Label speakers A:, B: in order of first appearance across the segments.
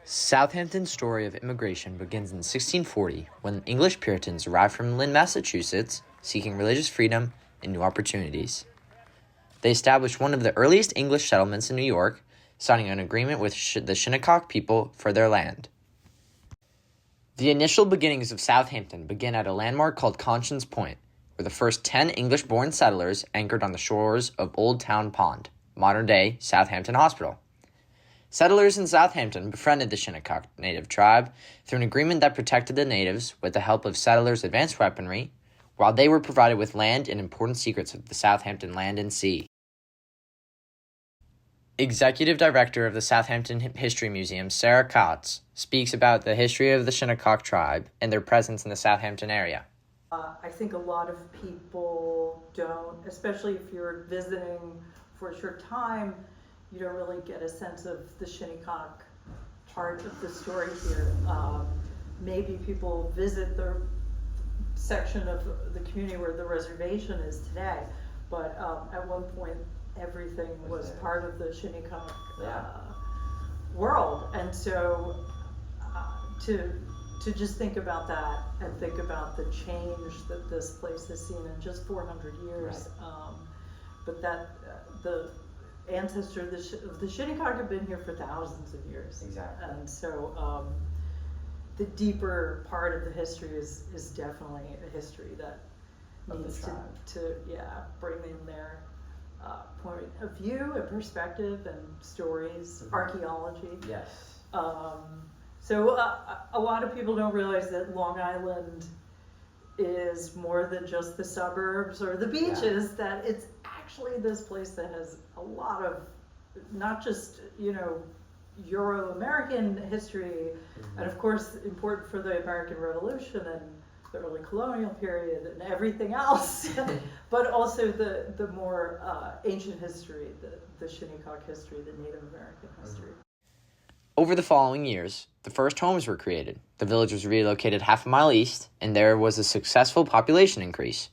A: Southampton's story of immigration begins in 1640 when English Puritans arrived from Lynn, Massachusetts, seeking religious freedom and new opportunities. They established one of the earliest English settlements in New York, signing an agreement with the Shinnecock people for their land. The initial beginnings of Southampton begin at a landmark called Conscience Point, where the first 10 English-born settlers anchored on the shores of Old Town Pond, modern-day Southampton Hospital. Settlers in Southampton befriended the Shinnecock native tribe through an agreement that protected the natives with the help of settlers' advanced weaponry, while they were provided with land and important secrets of the Southampton land and sea. Executive Director of the Southampton History Museum, Sarah Kotz, speaks about the history of the Shinnecock tribe and their presence in the Southampton area.
B: I think a lot of people don't, especially if you're visiting for a short time, you don't really get a sense of the Shinnecock part of the story here. Maybe people visit the section of the community where the reservation is today, but at one point everything was part of the Shinnecock world, and so to just think about that and think about the change that this place has seen in just 400 years, but that the ancestors of the Shinnecock have been here for thousands of years.
A: Exactly.
B: And so the deeper part of the history is definitely a history that needs to bring in their point of view and perspective and stories, archaeology.
A: Yes.
B: So a lot of people don't realize that Long Island is more than just the suburbs or the beaches, that it's actually this place that has a lot of, not just, Euro-American history, and of course important for the American Revolution and the early colonial period and everything else, but also the more ancient history, the Shinnecock history, the Native American history.
A: Over the following years, the first homes were created. The village was relocated half a mile east, and there was a successful population increase.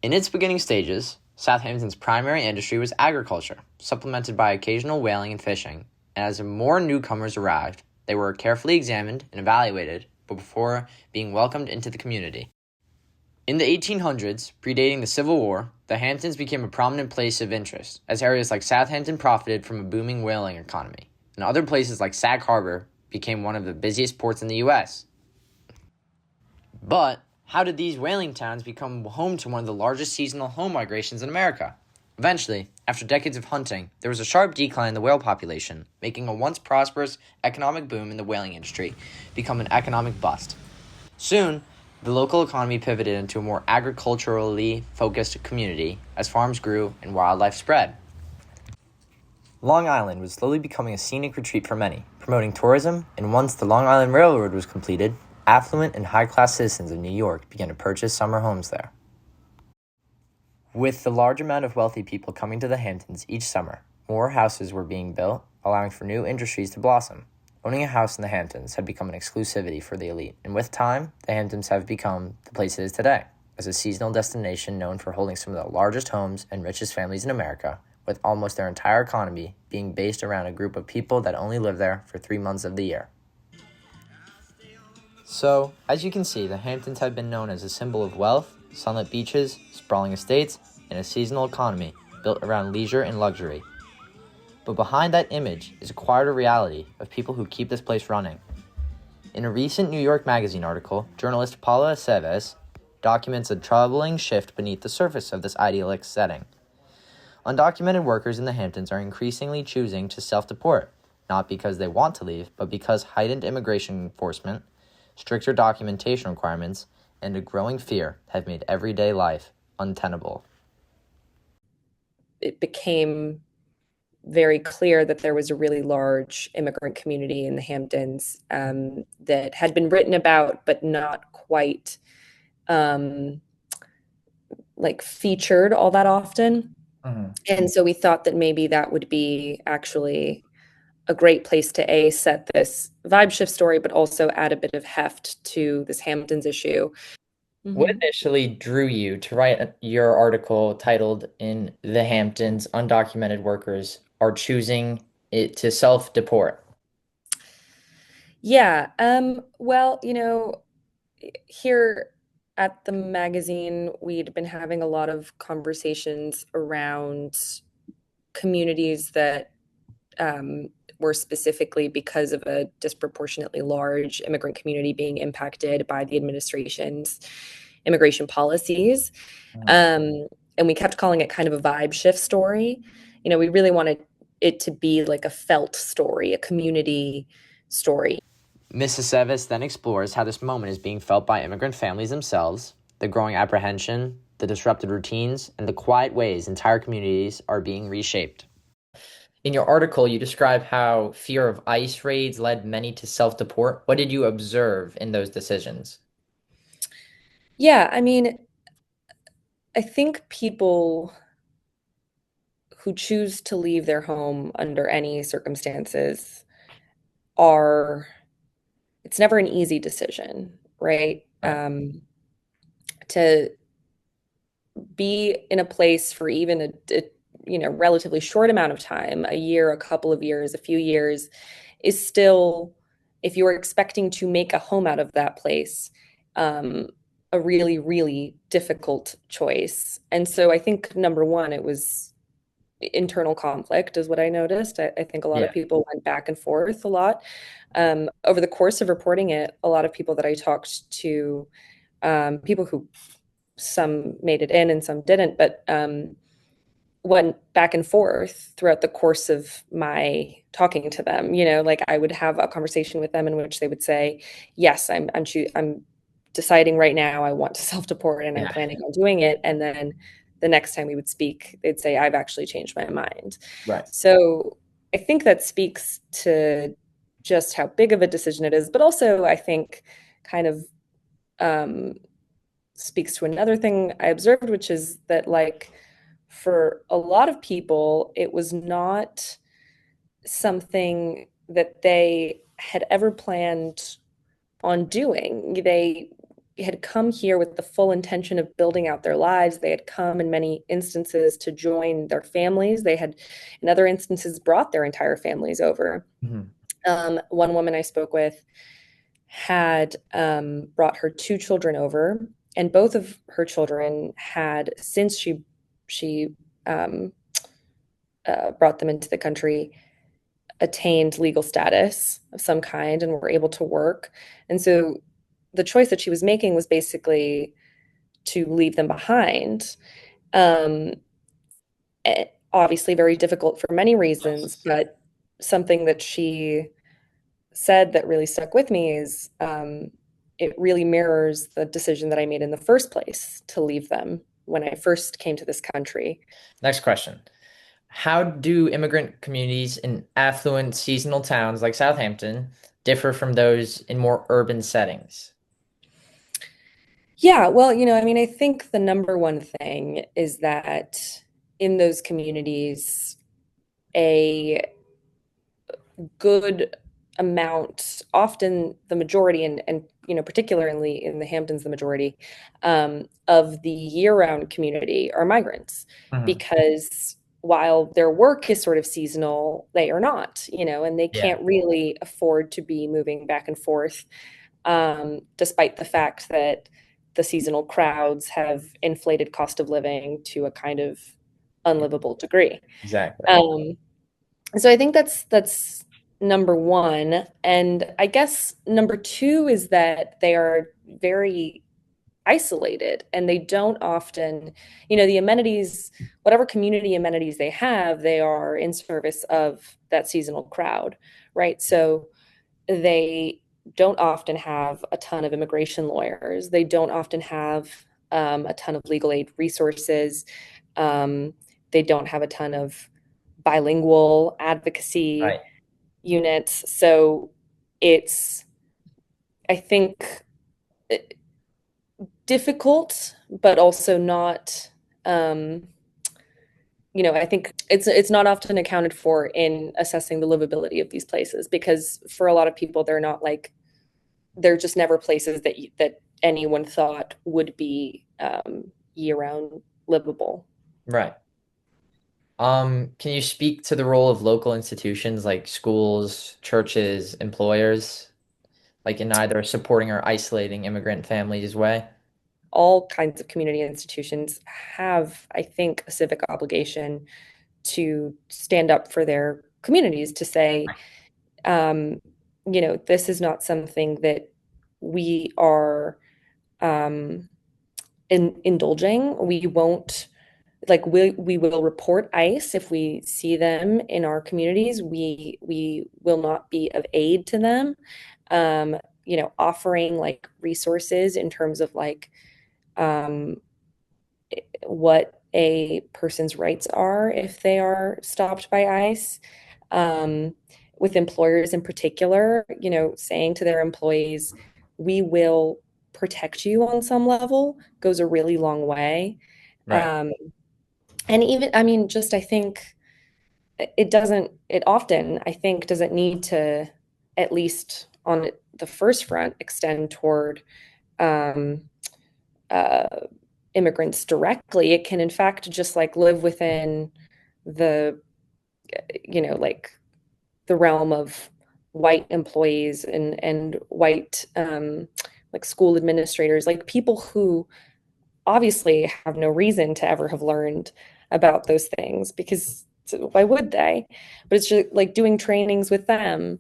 A: In its beginning stages, Southampton's primary industry was agriculture, supplemented by occasional whaling and fishing, and as more newcomers arrived, they were carefully examined and evaluated before being welcomed into the community. In the 1800s, predating the Civil War, the Hamptons became a prominent place of interest, as areas like Southampton profited from a booming whaling economy, and other places like Sag Harbor became one of the busiest ports in the U.S. But how did these whaling towns become home to one of the largest seasonal home migrations in America? Eventually, after decades of hunting, there was a sharp decline in the whale population, making a once prosperous economic boom in the whaling industry become an economic bust. Soon, the local economy pivoted into a more agriculturally focused community as farms grew and wildlife spread. Long Island was slowly becoming a scenic retreat for many, promoting tourism, and once the Long Island Railroad was completed, affluent and high-class citizens of New York began to purchase summer homes there. With the large amount of wealthy people coming to the Hamptons each summer, more houses were being built, allowing for new industries to blossom. Owning a house in the Hamptons had become an exclusivity for the elite, and with time, the Hamptons have become the place it is today, as a seasonal destination known for holding some of the largest homes and richest families in America, with almost their entire economy being based around a group of people that only live there for 3 months of the year. So, as you can see, the Hamptons have been known as a symbol of wealth, sunlit beaches, sprawling estates, and a seasonal economy built around leisure and luxury. But behind that image is a quieter reality of people who keep this place running. In a recent New York Magazine article, journalist Paula Aceves documents a troubling shift beneath the surface of this idyllic setting. Undocumented workers in the Hamptons are increasingly choosing to self-deport, not because they want to leave, but because heightened immigration enforcement, stricter documentation requirements, and a growing fear have made everyday life untenable.
C: It became very clear that there was a really large immigrant community in the Hamptons that had been written about, but not quite featured all that often. And so we thought that maybe that would be actually a great place to set this vibe shift story, but also add a bit of heft to this Hamptons issue.
A: What initially drew you to write your article titled "In the Hamptons, Undocumented Workers Are Choosing It to Self-Deport"?
C: Yeah. Well, here at the magazine, we'd been having a lot of conversations around communities that um, were specifically because of a disproportionately large immigrant community being impacted by the administration's immigration policies.
A: Mhm.
C: Um, and we kept calling it kind of a vibe shift story. We really wanted it to be like a felt story, a community story.
A: Mrs. Sevis then explores how this moment is being felt by immigrant families themselves, the growing apprehension, the disrupted routines, and the quiet ways entire communities are being reshaped. In your article, you describe how fear of ICE raids led many to self-deport. What did you observe in those decisions?
C: Yeah, I mean, I think people who choose to leave their home under any circumstances are, it's never an easy decision, right?
A: Right.
C: To be in a place for even a relatively short amount of time, a year, a couple of years, a few years, is still, if you're expecting to make a home out of that place, um, a really, really difficult choice. And so I think number one, it was internal conflict is what I noticed. I think a lot of
A: Yeah.
C: people went back and forth a lot. Over the course of reporting it, a lot of people that I talked to, people who some made it in and some didn't, but went back and forth throughout the course of my talking to them. Like I would have a conversation with them in which they would say, "Yes, I'm deciding right now I want to self-deport and I'm
A: Yeah.
C: planning on doing it." And then the next time we would speak, they'd say, "I've actually changed my mind."
A: Right.
C: So I think that speaks to just how big of a decision it is, but also I think kind of um, speaks to another thing I observed, which is that, like, for a lot of people, it was not something that they had ever planned on doing. They had come here with the full intention of building out their lives. They had come in many instances to join their families. They had, in other instances, brought their entire families over.
A: Mhm.
C: One woman I spoke with had brought her two children over, and both of her children had, since she um, brought them into the country, attained legal status of some kind and were able to work. And so the choice that she was making was basically to leave them behind. Um, Obviously, very difficult for many reasons, but something that she said that really stuck with me is it really mirrors the decision that I made in the first place to leave them when I first came to this country.
A: Next question. How do immigrant communities in affluent seasonal towns like Southampton differ from those in more urban settings?
C: Yeah, well, I mean, I think the number one thing is that in those communities, a good amount, often the majority, and particularly in the Hamptons, the majority of the year-round community are migrants,
A: Mhm.
C: because while their work is sort of seasonal, they are not, and they
A: Yeah.
C: can't really afford to be moving back and forth, despite the fact that the seasonal crowds have inflated cost of living to a kind of unlivable degree.
A: Exactly.
C: Um, so I think that's number one. And I guess number two is that they are very isolated and they don't often, the amenities, whatever community amenities they have, they are in service of that seasonal crowd, right? So they don't often have a ton of immigration lawyers. They don't often have a ton of legal aid resources. They don't have a ton of bilingual advocacy
A: Right.
C: units. So it's, I think, difficult, but also not. I think it's not often accounted for in assessing the livability of these places, because for a lot of people, they're just never places that anyone thought would be year-round livable.
A: Right. Can you speak to the role of local institutions like schools, churches, employers? like in either supporting or isolating immigrant families' way?
C: All kinds of community institutions have, I think, a civic obligation to stand up for their communities, to say, um, this is not something that we are um, indulging. We won't we will report ICE if we see them in our communities. We will not be of aid to them. Offering like resources in terms of like um, what a person's rights are if they are stopped by ICE. Um, with employers in particular, saying to their employees, we will protect you on some level goes a really long way.
A: Right.
C: Um, and even, I mean, just I think it often, I think, doesn't need to, at least on the first front, extend toward um, uh, immigrants directly. It can, in fact, just like live within the, like the realm of white employees and white like school administrators, like people who obviously have no reason to ever have learned about those things because why would they? But it's just like doing trainings with them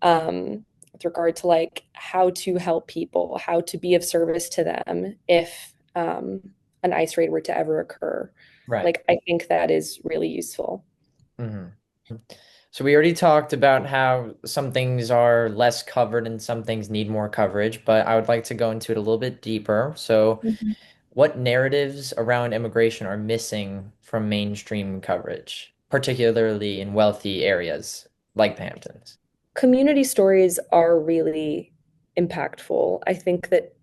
C: with regard to like how to help people, how to be of service to them if an ICE raid were to ever occur.
A: Right.
C: Like I think that is really useful.
A: Hmm. So we already talked about how some things are less covered and some things need more coverage, but I would like to go into it a little bit deeper. So
C: Mhm.
A: what narratives around immigration are missing from mainstream coverage, particularly in wealthy areas like the Hamptons?
C: Community stories are really impactful. I think that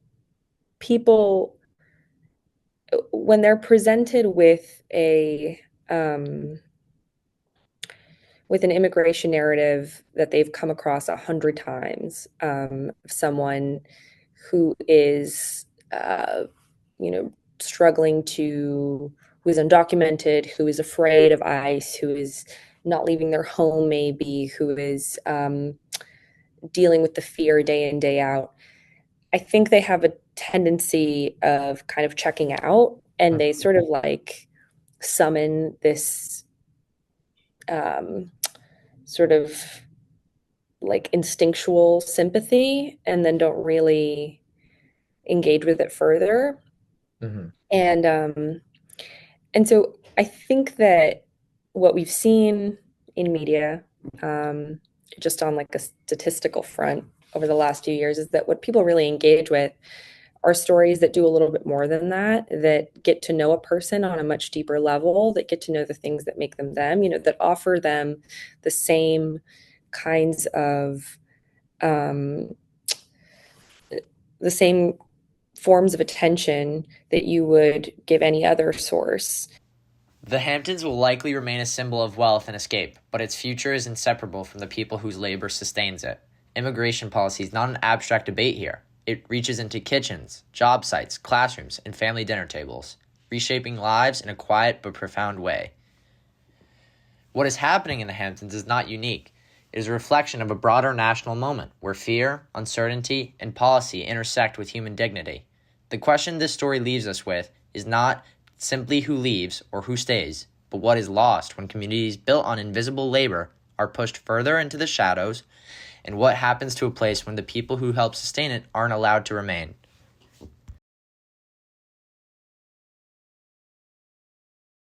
C: people, when they're presented um, with an immigration narrative that they've come across 100 times, someone who is, struggling who is undocumented, who is afraid of ICE, who is not leaving their home, maybe, who is dealing with the fear day in, day out. I think they have a tendency of kind of checking out, and they sort of like summon this um, sort of like instinctual sympathy and then don't really engage with it further.
A: Mm-hmm.
C: And and so I think that what we've seen in media, um, just on like a statistical front over the last few years, is that what people really engage with are stories that do a little bit more than that, that get to know a person on a much deeper level, that get to know the things that make them them, that offer them the same kinds of um, the same forms of attention that you would give any other source.
A: The Hamptons will likely remain a symbol of wealth and escape, but its future is inseparable from the people whose labor sustains it. Immigration policy is not an abstract debate here. It reaches into kitchens, job sites, classrooms, and family dinner tables, reshaping lives in a quiet but profound way. What is happening in the Hamptons is not unique. It is a reflection of a broader national moment where fear, uncertainty, and policy intersect with human dignity. The question this story leaves us with is not simply who leaves or who stays, but what is lost when communities built on invisible labor are pushed further into the shadows, and what happens to a place when the people who help sustain it aren't allowed to remain.